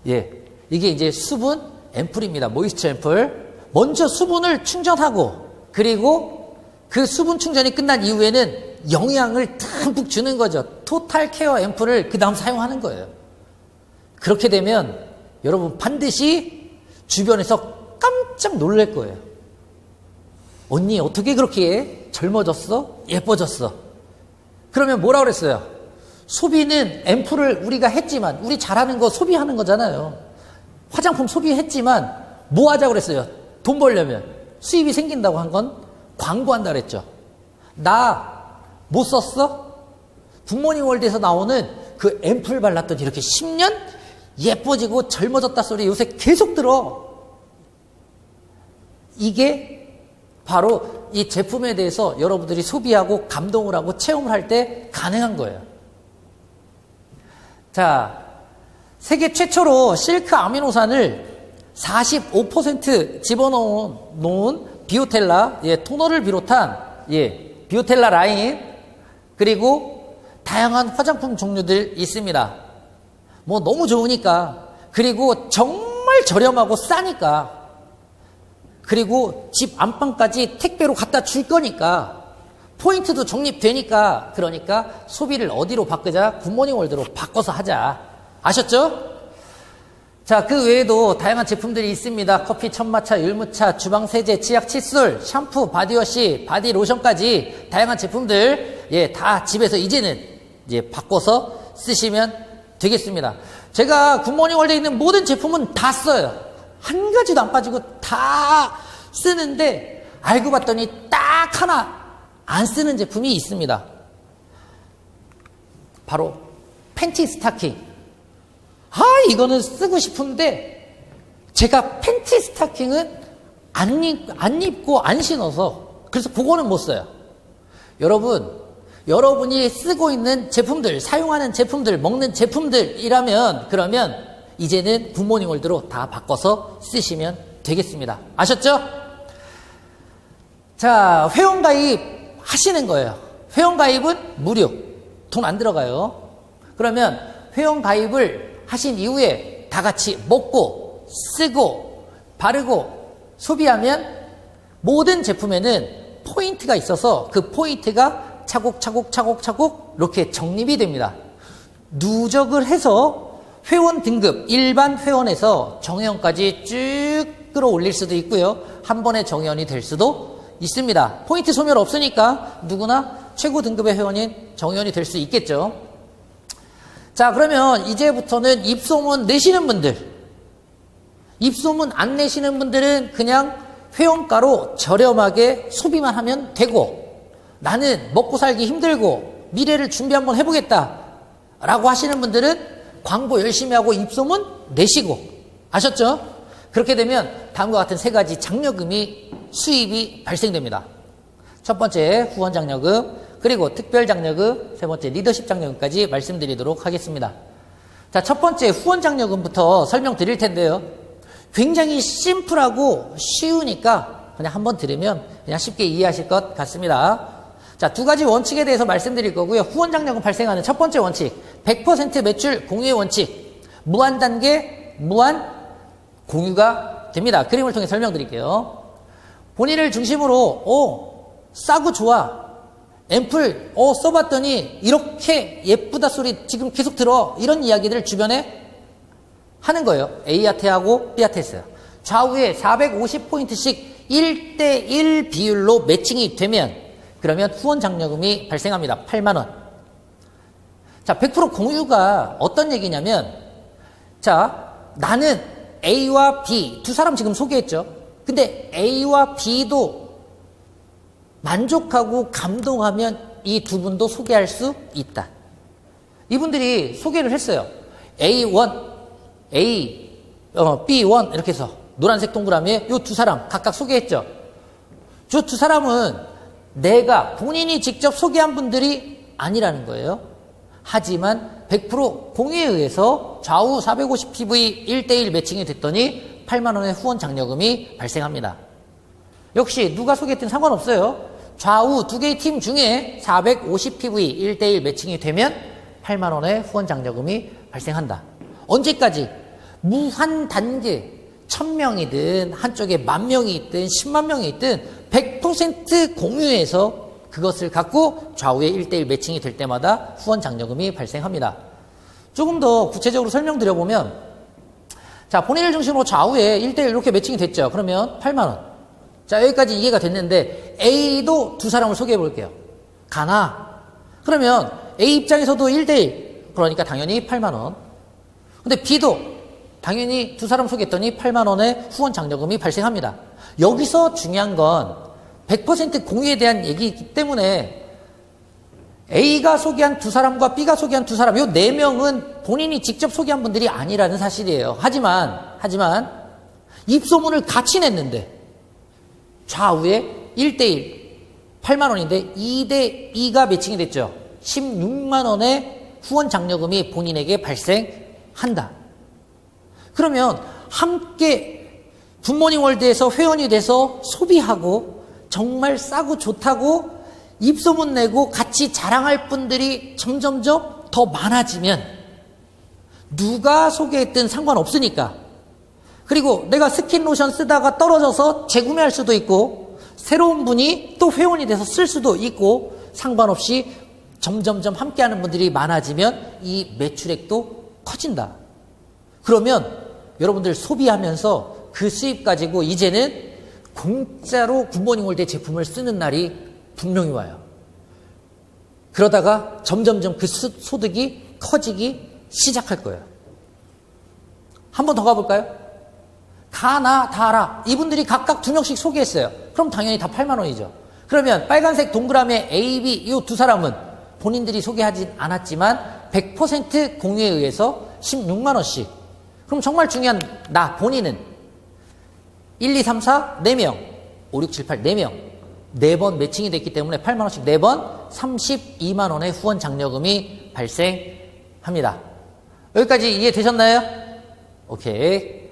S1: 이게 이제 수분 앰플입니다. 모이스처 앰플. 먼저 수분을 충전하고, 그리고 그 수분 충전이 끝난 이후에는 영양을 듬뿍 주는 거죠. 토탈 케어 앰플을 그 다음 사용하는 거예요. 그렇게 되면 여러분 반드시 주변에서 깜짝 놀랄 거예요. 언니 어떻게 그렇게 젊어졌어? 예뻐졌어? 그러면 뭐라 그랬어요? 소비는 앰플을 우리가 했지만, 우리 잘하는 거 소비하는 거잖아요. 화장품 소비했지만 뭐 하자고 그랬어요? 돈 벌려면, 수입이 생긴다고 한 건 광고한다 그랬죠. 나 못 썼어? 굿모닝 월드에서 나오는 그 앰플 발랐더니 이렇게 10년 예뻐지고 젊어졌다 소리 요새 계속 들어. 이게 바로 이 제품에 대해서 여러분들이 소비하고 감동을 하고 체험을 할 때 가능한 거예요. 자, 세계 최초로 실크 아미노산을 45% 집어넣은 비오텔라, 토너를 비롯한 비오텔라 라인, 그리고 다양한 화장품 종류들 있습니다. 뭐 너무 좋으니까, 그리고 정말 저렴하고 싸니까, 그리고 집 안방까지 택배로 갖다 줄 거니까, 포인트도 적립되니까, 그러니까 소비를 어디로 바꾸자? 굿모닝 월드로 바꿔서 하자. 아셨죠? 자, 그 외에도 다양한 제품들이 있습니다. 커피, 천마차, 율무차, 주방세제, 치약, 칫솔, 샴푸, 바디워시, 바디로션까지 다양한 제품들, 예, 다 집에서 이제는 이제 바꿔서 쓰시면 되겠습니다. 제가 굿모닝 월드에 있는 모든 제품은 다 써요. 한 가지도 안 빠지고 다 쓰는데 알고 봤더니 딱 하나 안 쓰는 제품이 있습니다. 바로 팬티 스타킹. 이거는 쓰고 싶은데 제가 팬티 스타킹은 안 입고 안 신어서 그래서 그거는 못 써요. 여러분이 쓰고 있는 제품들, 사용하는 제품들, 먹는 제품들이라면 그러면 이제는 굿모닝 월드로 다 바꿔서 쓰시면 되겠습니다. 아셨죠? 자, 회원가입 하시는 거예요. 회원가입은 무료. 돈 안 들어가요. 그러면 회원가입을 하신 이후에 다 같이 먹고 쓰고 바르고 소비하면 모든 제품에는 포인트가 있어서 그 포인트가 차곡차곡 이렇게 적립이 됩니다. 누적을 해서 회원 등급 일반 회원에서 정회원까지 쭉 끌어올릴 수도 있고요. 한 번에 정회원이 될 수도 있습니다. 포인트 소멸 없으니까 누구나 최고 등급의 회원인 정회원이 될 수 있겠죠. 자, 그러면 이제부터는 입소문 내시는 분들, 입소문 안 내시는 분들은 그냥 회원가로 저렴하게 소비만 하면 되고, 나는 먹고 살기 힘들고 미래를 준비 한번 해보겠다 라고 하시는 분들은 광고 열심히 하고 입소문 내시고, 아셨죠? 그렇게 되면 다음과 같은 세 가지 장려금이 수입이 발생됩니다. 첫 번째 후원 장려금, 그리고 특별 장려금, 세 번째 리더십 장려금까지 말씀드리도록 하겠습니다. 자, 첫 번째 후원 장려금부터 설명드릴 텐데요. 굉장히 심플하고 쉬우니까 그냥 한번 들으면 그냥 쉽게 이해하실 것 같습니다. 자, 두 가지 원칙에 대해서 말씀드릴 거고요. 후원 장려금 발생하는 첫 번째 원칙, 100% 매출 공유의 원칙, 무한 단계, 무한 공유가 됩니다. 그림을 통해 설명드릴게요. 본인을 중심으로 싸고 좋아, 앰플 써봤더니 이렇게 예쁘다 소리 지금 계속 들어, 이런 이야기들을 주변에 하는 거예요. A한테하고 B한테 했어요. 좌우에 450포인트씩 1대1 비율로 매칭이 되면 그러면 후원 장려금이 발생합니다. 8만 원. 자, 100% 공유가 어떤 얘기냐면, 자, 나는 A와 B 두 사람 지금 소개했죠. 근데 A와 B도 만족하고 감동하면 이 두 분도 소개할 수 있다. 이분들이 소개를 했어요. A1, B1 이렇게 해서 노란색 동그라미에 이 두 사람 각각 소개했죠. 저 두 사람은 내가 본인이 직접 소개한 분들이 아니라는 거예요. 하지만 100% 공유에 의해서 좌우 450PV 1대1 매칭이 됐더니 8만 원의 후원 장려금이 발생합니다. 역시 누가 소개했든 상관없어요. 좌우 두 개의 팀 중에 450PV 1대1 매칭이 되면 8만 원의 후원 장려금이 발생한다. 언제까지? 무한 단계. 1000명이든 한쪽에 10,000명이 있든 10만 명이 있든 100% 공유해서 그것을 갖고 좌우의 1대1 매칭이 될 때마다 후원 장려금이 발생합니다. 조금 더 구체적으로 설명드려보면, 자, 본인을 중심으로 좌우에 1대1 이렇게 매칭이 됐죠. 그러면 8만 원. 자, 여기까지 이해가 됐는데 A도 두 사람을 소개해 볼게요. 가나? 그러면 A 입장에서도 1대1. 그러니까 당연히 8만 원. 근데 B도 당연히 두 사람 소개했더니 8만 원의 후원 장려금이 발생합니다. 여기서 중요한 건 100% 공유에 대한 얘기이기 때문에 A가 소개한 두 사람과 B가 소개한 두 사람, 요 네 명은 본인이 직접 소개한 분들이 아니라는 사실이에요. 하지만 입소문을 같이 냈는데 좌우에 1대1 8만 원인데 2대2가 매칭이 됐죠. 16만 원의 후원 장려금이 본인에게 발생한다. 그러면 함께 굿모닝 월드에서 회원이 돼서 소비하고 정말 싸고 좋다고 입소문 내고 같이 자랑할 분들이 점점점 더 많아지면 누가 소개했든 상관없으니까. 그리고 내가 스킨 로션 쓰다가 떨어져서 재구매할 수도 있고 새로운 분이 또 회원이 돼서 쓸 수도 있고 상관없이 점점점 함께하는 분들이 많아지면 이 매출액도 커진다. 그러면 여러분들 소비하면서 그 수입 가지고 이제는 공짜로 굿모닝 월드의 제품을 쓰는 날이 분명히 와요. 그러다가 점점점 그 소득이 커지기 시작할 거예요. 한 번 더 가볼까요? 가나 다라 이분들이 각각 2명씩 소개했어요. 그럼 당연히 다 8만 원이죠. 그러면 빨간색 동그라미 A, B 이 두 사람은 본인들이 소개하진 않았지만 100% 공유에 의해서 16만 원씩. 그럼 정말 중요한 나 본인은 1, 2, 3, 4 4명 5, 6, 7, 8 4명 4번 매칭이 됐기 때문에 8만 원씩 4번 32만 원의 후원 장려금이 발생합니다. 여기까지 이해되셨나요? 오케이.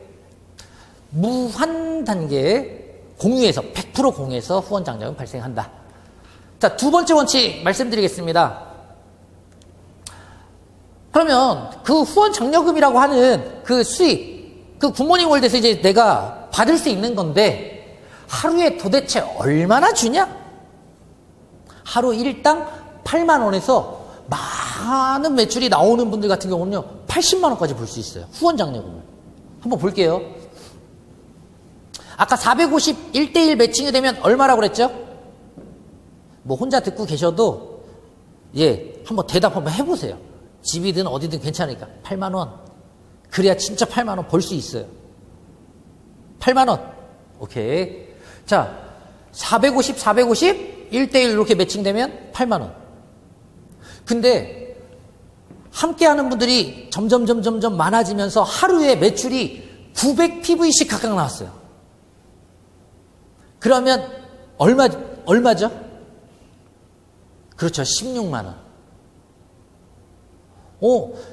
S1: 무한 단계 공유에서 100% 공유에서 후원 장려금 발생한다. 자, 두 번째 원칙 말씀드리겠습니다. 그러면 그 후원 장려금이라고 하는 그 수익, 그 굿모닝 월드에서 이제 내가 받을 수 있는 건데 하루에 도대체 얼마나 주냐? 하루 일당 8만 원에서 많은 매출이 나오는 분들 같은 경우는요 80만 원까지 벌 수 있어요. 후원 장려금을. 한번 볼게요. 아까 450 1대1 매칭이 되면 얼마라고 그랬죠? 뭐 혼자 듣고 계셔도 한번 대답 한번 해보세요. 집이든 어디든 괜찮으니까 8만 원. 그래야 진짜 8만 원 벌 수 있어요. 8만 원. 오케이. 자, 450 1대1 이렇게 매칭되면 8만 원. 근데 함께하는 분들이 점점 많아지면서 하루에 매출이 900PV씩 각각 나왔어요. 그러면 얼마죠? 그렇죠. 16만 원.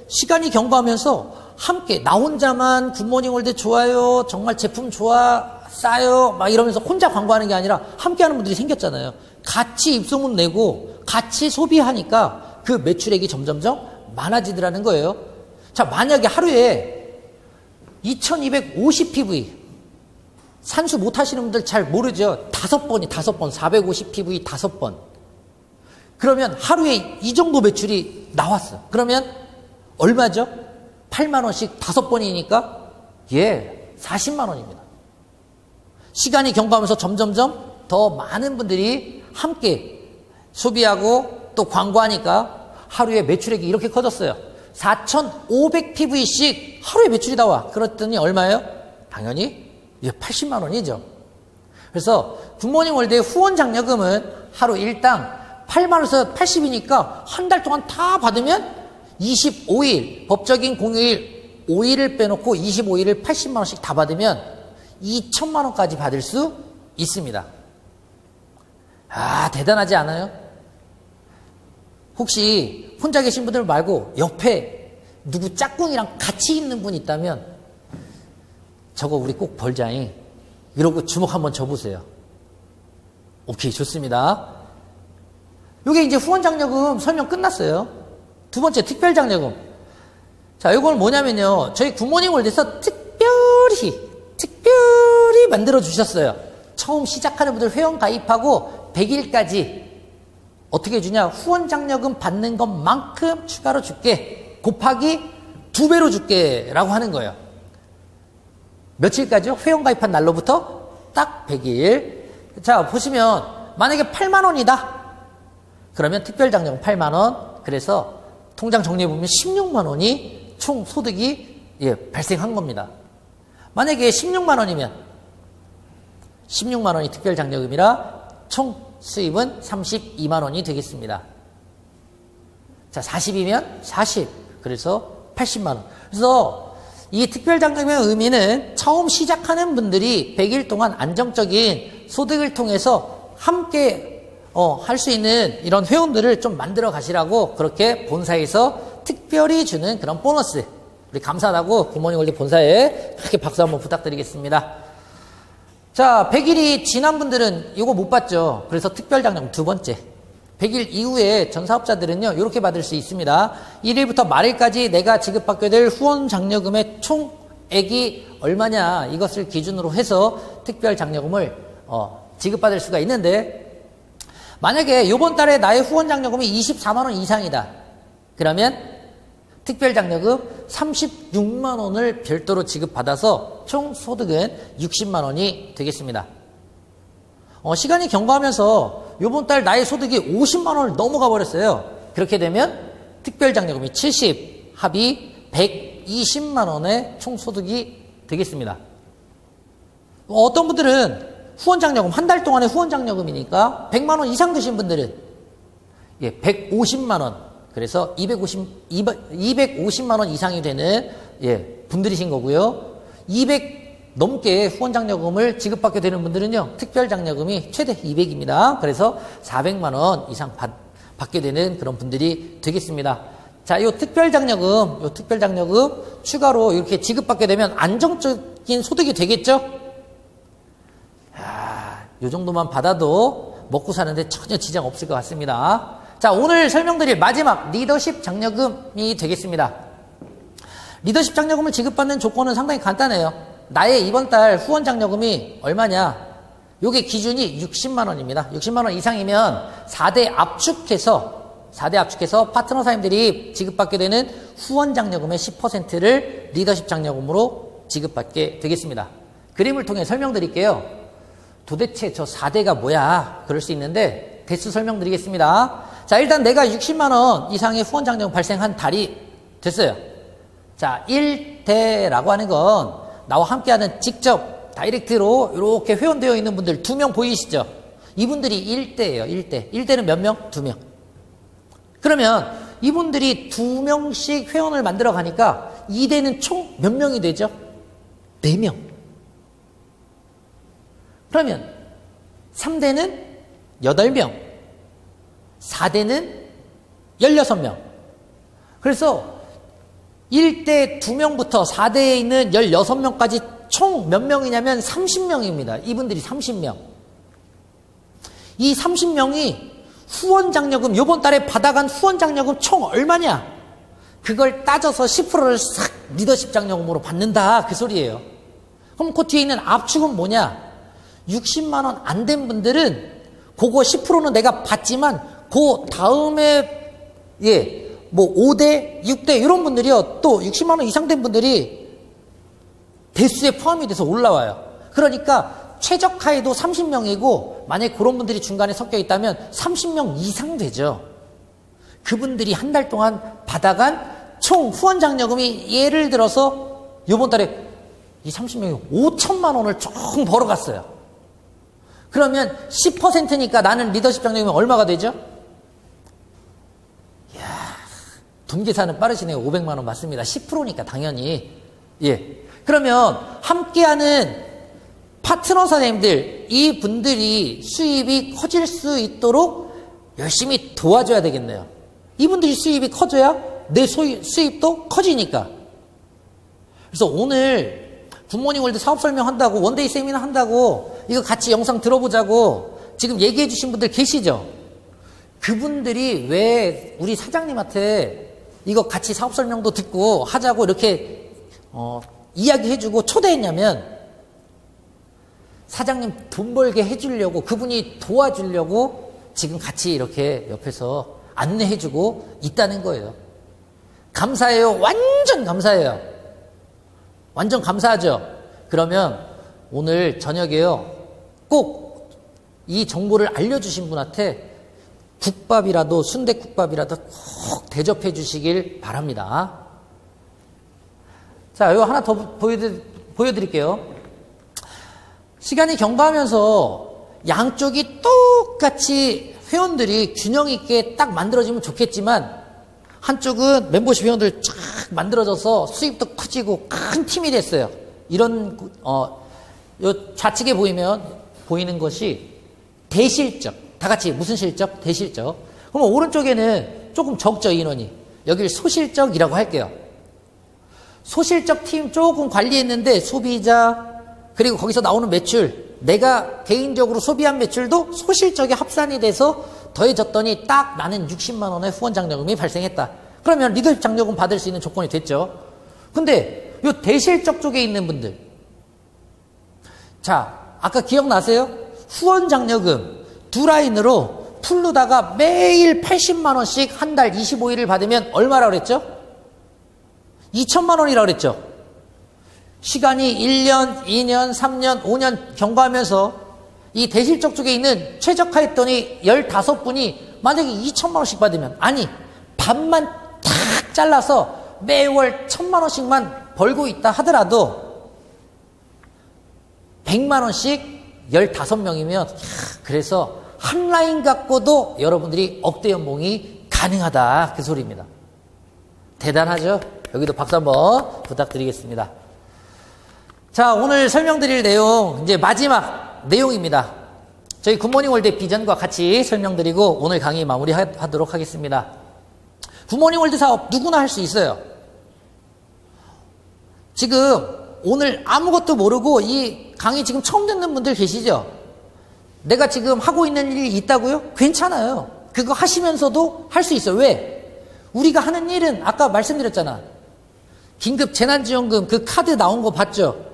S1: 시간이 경과하면서 함께 나 혼자만 굿모닝 월드 좋아요. 정말 제품 좋아. 싸요. 막 이러면서 혼자 광고하는 게 아니라 함께하는 분들이 생겼잖아요. 같이 입소문 내고 같이 소비하니까 그 매출액이 점점점 많아지더라는 거예요. 자, 만약에 하루에 2250PV 산수 못 하시는 분들 잘 모르죠. 5번 450PV 5번. 그러면 하루에 이 정도 매출이 나왔어. 그러면 얼마죠? 8만 원씩 5번이니까 40만 원입니다. 시간이 경과하면서 점점점 더 많은 분들이 함께 소비하고 또 광고하니까 하루에 매출액이 이렇게 커졌어요. 4,500PV씩 하루에 매출이 나와. 그랬더니 얼마예요? 당연히 80만 원이죠. 그래서 굿모닝 월드의 후원 장려금은 하루 일당 8만 원에서 80이니까 한 달 동안 다 받으면 25일, 법적인 공휴일 5일을 빼놓고 25일을 80만 원씩 다 받으면 2천만 원까지 받을 수 있습니다. 아, 대단하지 않아요? 혹시 혼자 계신 분들 말고 옆에 누구 짝꿍이랑 같이 있는 분 있다면 저거 우리 꼭 벌자잉 이러고 주먹 한번 줘보세요. 오케이, 좋습니다. 요게 이제 후원 장려금 설명 끝났어요. 두 번째 특별 장려금. 자, 이건 뭐냐면요. 저희 굿모닝 월드에서 특별히 만들어 주셨어요. 처음 시작하는 분들 회원 가입하고 100일까지 어떻게 주냐? 후원 장려금 받는 것만큼 추가로 줄게. 곱하기 2배로 줄게 라고 하는 거예요. 며칠까지요? 회원 가입한 날로부터 딱 100일. 자, 보시면 만약에 8만 원이다. 그러면 특별 장려금 8만 원. 그래서 통장 정리해 보면 16만 원이 총 소득이 발생한 겁니다. 만약에 16만 원이면 16만 원이 특별 장려금이라 총 수입은 32만 원이 되겠습니다. 자, 40이면 40. 그래서 80만 원. 그래서 이 특별 장려금의 의미는 처음 시작하는 분들이 100일 동안 안정적인 소득을 통해서 함께 할 수 있는 이런 회원들을 좀 만들어 가시라고 그렇게 본사에서 특별히 주는 그런 보너스. 우리 감사하다고 굿모닝 월드 본사에 크게 박수 한번 부탁드리겠습니다. 자, 100일이 지난 분들은 이거 못 받죠. 그래서 특별 장려금 두 번째. 100일 이후에 전 사업자들은요, 이렇게 받을 수 있습니다. 1일부터 말일까지 내가 지급받게 될 후원 장려금의 총액이 얼마냐, 이것을 기준으로 해서 특별 장려금을 지급받을 수가 있는데, 만약에 이번 달에 나의 후원 장려금이 24만 원 이상이다. 그러면 특별장려금 36만 원을 별도로 지급받아서 총 소득은 60만 원이 되겠습니다. 시간이 경과하면서 이번 달 나의 소득이 50만 원을 넘어가 버렸어요. 그렇게 되면 특별장려금이 70, 합이 120만 원의 총 소득이 되겠습니다. 어떤 분들은 후원장려금, 한 달 동안의 후원장려금이니까 100만 원 이상 드신 분들은 150만 원, 그래서 250만 원 이상이 되는 분들이신 거고요. 200 넘게 후원장려금을 지급받게 되는 분들은요, 특별장려금이 최대 200입니다. 그래서 400만 원 이상 받게 되는 그런 분들이 되겠습니다. 자, 이 특별장려금 추가로 이렇게 지급받게 되면 안정적인 소득이 되겠죠? 이 정도만 받아도 먹고 사는데 전혀 지장 없을 것 같습니다. 자, 오늘 설명드릴 마지막 리더십 장려금이 되겠습니다. 리더십 장려금을 지급받는 조건은 상당히 간단해요. 나의 이번 달 후원 장려금이 얼마냐? 요게 기준이 60만 원입니다. 60만 원 이상이면 4대 압축해서 파트너 사님들이 지급받게 되는 후원 장려금의 10%를 리더십 장려금으로 지급받게 되겠습니다. 그림을 통해 설명드릴게요. 도대체 저 4대가 뭐야? 그럴 수 있는데 대수 설명드리겠습니다. 자, 일단 내가 60만 원 이상의 후원 장려금 발생한 달이 됐어요. 자, 1대라고 하는 건 나와 함께하는 직접 다이렉트로 이렇게 회원되어 있는 분들 2명 보이시죠? 이분들이 1대예요. 1대. 1대는 몇 명? 2명. 그러면 이분들이 2명씩 회원을 만들어 가니까 2대는 총 몇 명이 되죠? 4명. 그러면 3대는 8명, 4대는 16명. 그래서 1대 2명부터 4대에 있는 16명까지 총 몇 명이냐면 30명입니다. 이분들이 30명. 이 30명이 후원장려금, 요번 달에 받아간 후원장려금 총 얼마냐? 그걸 따져서 10%를 싹 리더십 장려금으로 받는다. 그 소리예요. 그럼 그 뒤에 있는 압축은 뭐냐? 60만 원 안 된 분들은 그거 10%는 내가 받지만 그 다음에 5대, 6대 이런 분들이요. 또 60만 원 이상 된 분들이 대수에 포함이 돼서 올라와요. 그러니까 최적화에도 30명이고 만약에 그런 분들이 중간에 섞여 있다면 30명 이상 되죠. 그분들이 한 달 동안 받아간 총 후원 장려금이 예를 들어서 이번 달에 이 30명이 5천만 원을 총 벌어갔어요. 그러면 10%니까 나는 리더십 장려금이 얼마가 되죠? 이야, 돈 계산은 빠르시네요. 500만 원 맞습니다. 10%니까 당연히. 그러면 함께하는 파트너 사장님들, 이 분들이 수입이 커질 수 있도록 열심히 도와줘야 되겠네요. 이분들이 수입이 커져야 내 수입도 커지니까. 그래서 오늘 굿모닝 월드 사업 설명한다고, 원데이 세미나 한다고, 이거 같이 영상 들어보자고 지금 얘기해 주신 분들 계시죠? 그분들이 왜 우리 사장님한테 이거 같이 사업 설명도 듣고 하자고 이렇게 이야기해 주고 초대했냐면, 사장님 돈 벌게 해주려고, 그분이 도와주려고 지금 같이 이렇게 옆에서 안내해 주고 있다는 거예요. 감사해요. 완전 감사해요. 완전 감사하죠. 그러면 오늘 저녁에요, 꼭 이 정보를 알려주신 분한테 국밥이라도, 순댓국밥이라도 꼭 대접해 주시길 바랍니다. 자, 이거 하나 더 보여드릴게요. 시간이 경과하면서 양쪽이 똑같이 회원들이 균형 있게 딱 만들어지면 좋겠지만, 한쪽은 멤버십 회원들 쫙 만들어져서 수입도 커지고 큰 팀이 됐어요. 이런 요 좌측에 보이는 것이 대실적. 다 같이 무슨 실적? 대실적. 그럼 오른쪽에는 조금 적죠, 인원이. 여기를 소실적이라고 할게요. 소실적 팀 조금 관리했는데 소비자, 그리고 거기서 나오는 매출, 내가 개인적으로 소비한 매출도 소실적에 합산이 돼서 더해졌더니 딱 나는 60만 원의 후원 장려금이 발생했다. 그러면 리더십 장려금 받을 수 있는 조건이 됐죠. 근데 이 대실적 쪽에 있는 분들, 자, 아까 기억나세요? 후원 장려금 두 라인으로 풀르다가 매일 80만 원씩 한 달 25일을 받으면 얼마라고 그랬죠? 2천만 원이라고 그랬죠. 시간이 1년, 2년, 3년, 5년 경과하면서 이 대실적 쪽에 있는 최적화했더니 15분이 만약에 2천만 원씩 받으면, 아니 반만 탁 잘라서 매월 1,000만 원씩만 벌고 있다 하더라도 100만 원씩 15명이면, 그래서 한 라인 갖고도 여러분들이 억대 연봉이 가능하다, 그 소리입니다. 대단하죠? 여기도 박수 한번 부탁드리겠습니다. 자, 오늘 설명드릴 내용, 이제 마지막 내용입니다. 저희 굿모닝 월드 비전과 같이 설명드리고 오늘 강의 마무리하도록 하겠습니다. 굿모닝 월드 사업 누구나 할 수 있어요. 지금 오늘 아무것도 모르고 이 강의 지금 처음 듣는 분들 계시죠? 내가 지금 하고 있는 일이 있다고요? 괜찮아요. 그거 하시면서도 할 수 있어요. 왜? 우리가 하는 일은 아까 말씀드렸잖아. 긴급 재난지원금 그 카드 나온 거 봤죠?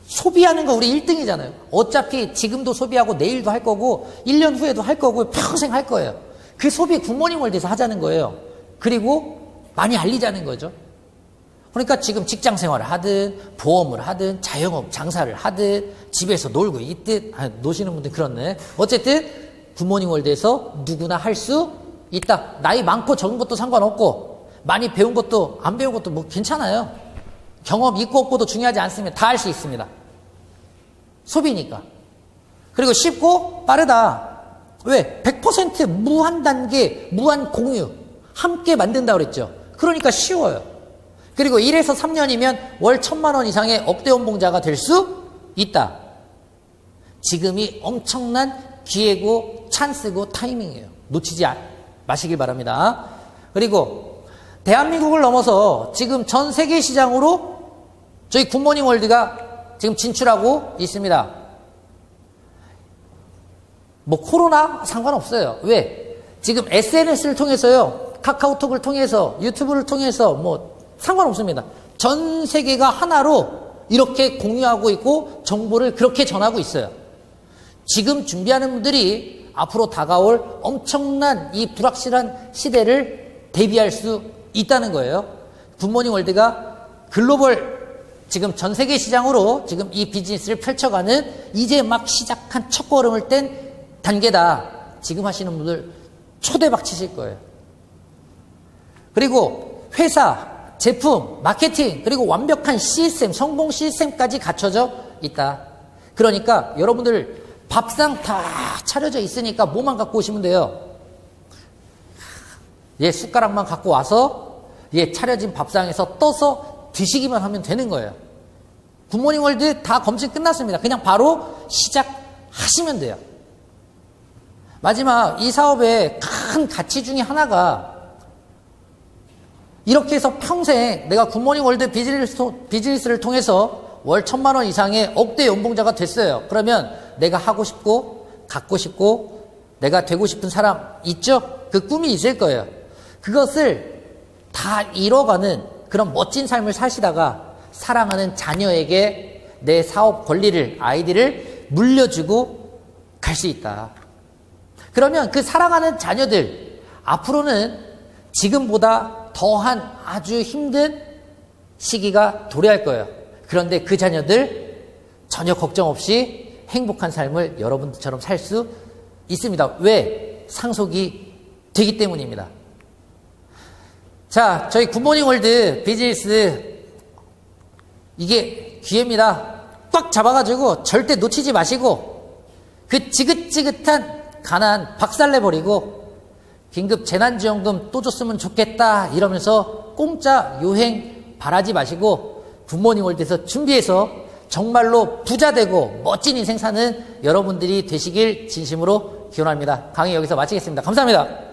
S1: 소비하는 거 우리 1등이잖아요. 어차피 지금도 소비하고 내일도 할 거고 1년 후에도 할 거고 평생 할 거예요. 그 소비 굿모닝 월드에서 하자는 거예요. 그리고 많이 알리자는 거죠. 그러니까 지금 직장 생활을 하든 보험을 하든 자영업 장사를 하든 집에서 놀고 있든, 노시는 분들 그렇네. 어쨌든 굿모닝 월드에서 누구나 할 수 있다. 나이 많고 적은 것도 상관없고 많이 배운 것도 안 배운 것도 뭐 괜찮아요. 경험 있고 없고도 중요하지 않습니다. 다 할 수 있습니다. 소비니까. 그리고 쉽고 빠르다. 왜? 100% 무한 단계, 무한 공유 함께 만든다 그랬죠. 그러니까 쉬워요. 그리고 1에서 3년이면 월 1,000만 원 이상의 억대 연봉자가 될 수 있다. 지금이 엄청난 기회고 찬스고 타이밍이에요. 놓치지 마시길 바랍니다. 그리고 대한민국을 넘어서 지금 전 세계 시장으로 저희 굿모닝 월드가 지금 진출하고 있습니다. 뭐 코로나 상관없어요. 왜? 지금 SNS를 통해서요, 카카오톡을 통해서, 유튜브를 통해서 뭐 상관없습니다. 전 세계가 하나로 이렇게 공유하고 있고 정보를 그렇게 전하고 있어요. 지금 준비하는 분들이 앞으로 다가올 엄청난 이 불확실한 시대를 대비할 수 있다는 거예요. 굿모닝 월드가 글로벌 지금 전 세계 시장으로 지금 이 비즈니스를 펼쳐가는 이제 막 시작한 첫걸음을 뗀 단계다. 지금 하시는 분들 초대박 치실 거예요. 그리고 회사, 제품, 마케팅, 그리고 완벽한 시스템, 성공 시스템까지 갖춰져 있다. 그러니까 여러분들 밥상 다 차려져 있으니까 뭐만 갖고 오시면 돼요. 숟가락만 갖고 와서 차려진 밥상에서 떠서 드시기만 하면 되는 거예요. 굿모닝 월드 다 검증 끝났습니다. 그냥 바로 시작하시면 돼요. 마지막 이 사업의 큰 가치 중에 하나가 이렇게 해서 평생 내가 굿모닝 월드 비즈니스를 통해서 월 1,000만 원 이상의 억대 연봉자가 됐어요. 그러면 내가 하고 싶고 갖고 싶고 내가 되고 싶은 사람 있죠? 그 꿈이 있을 거예요. 그것을 다 이뤄가는 그런 멋진 삶을 사시다가 사랑하는 자녀에게 내 사업 권리를, 아이디를 물려주고 갈 수 있다. 그러면 그 사랑하는 자녀들 앞으로는 지금보다 더한 아주 힘든 시기가 도래할 거예요. 그런데 그 자녀들 전혀 걱정 없이 행복한 삶을 여러분들처럼 살 수 있습니다. 왜? 상속이 되기 때문입니다. 자, 저희 굿모닝 월드 비즈니스 이게 기회입니다. 꽉 잡아가지고 절대 놓치지 마시고 그 지긋지긋한 가난 박살내버리고 긴급 재난지원금 또 줬으면 좋겠다 이러면서 공짜 요행 바라지 마시고 굿모닝 월드에서 준비해서 정말로 부자 되고 멋진 인생 사는 여러분들이 되시길 진심으로 기원합니다. 강의 여기서 마치겠습니다. 감사합니다.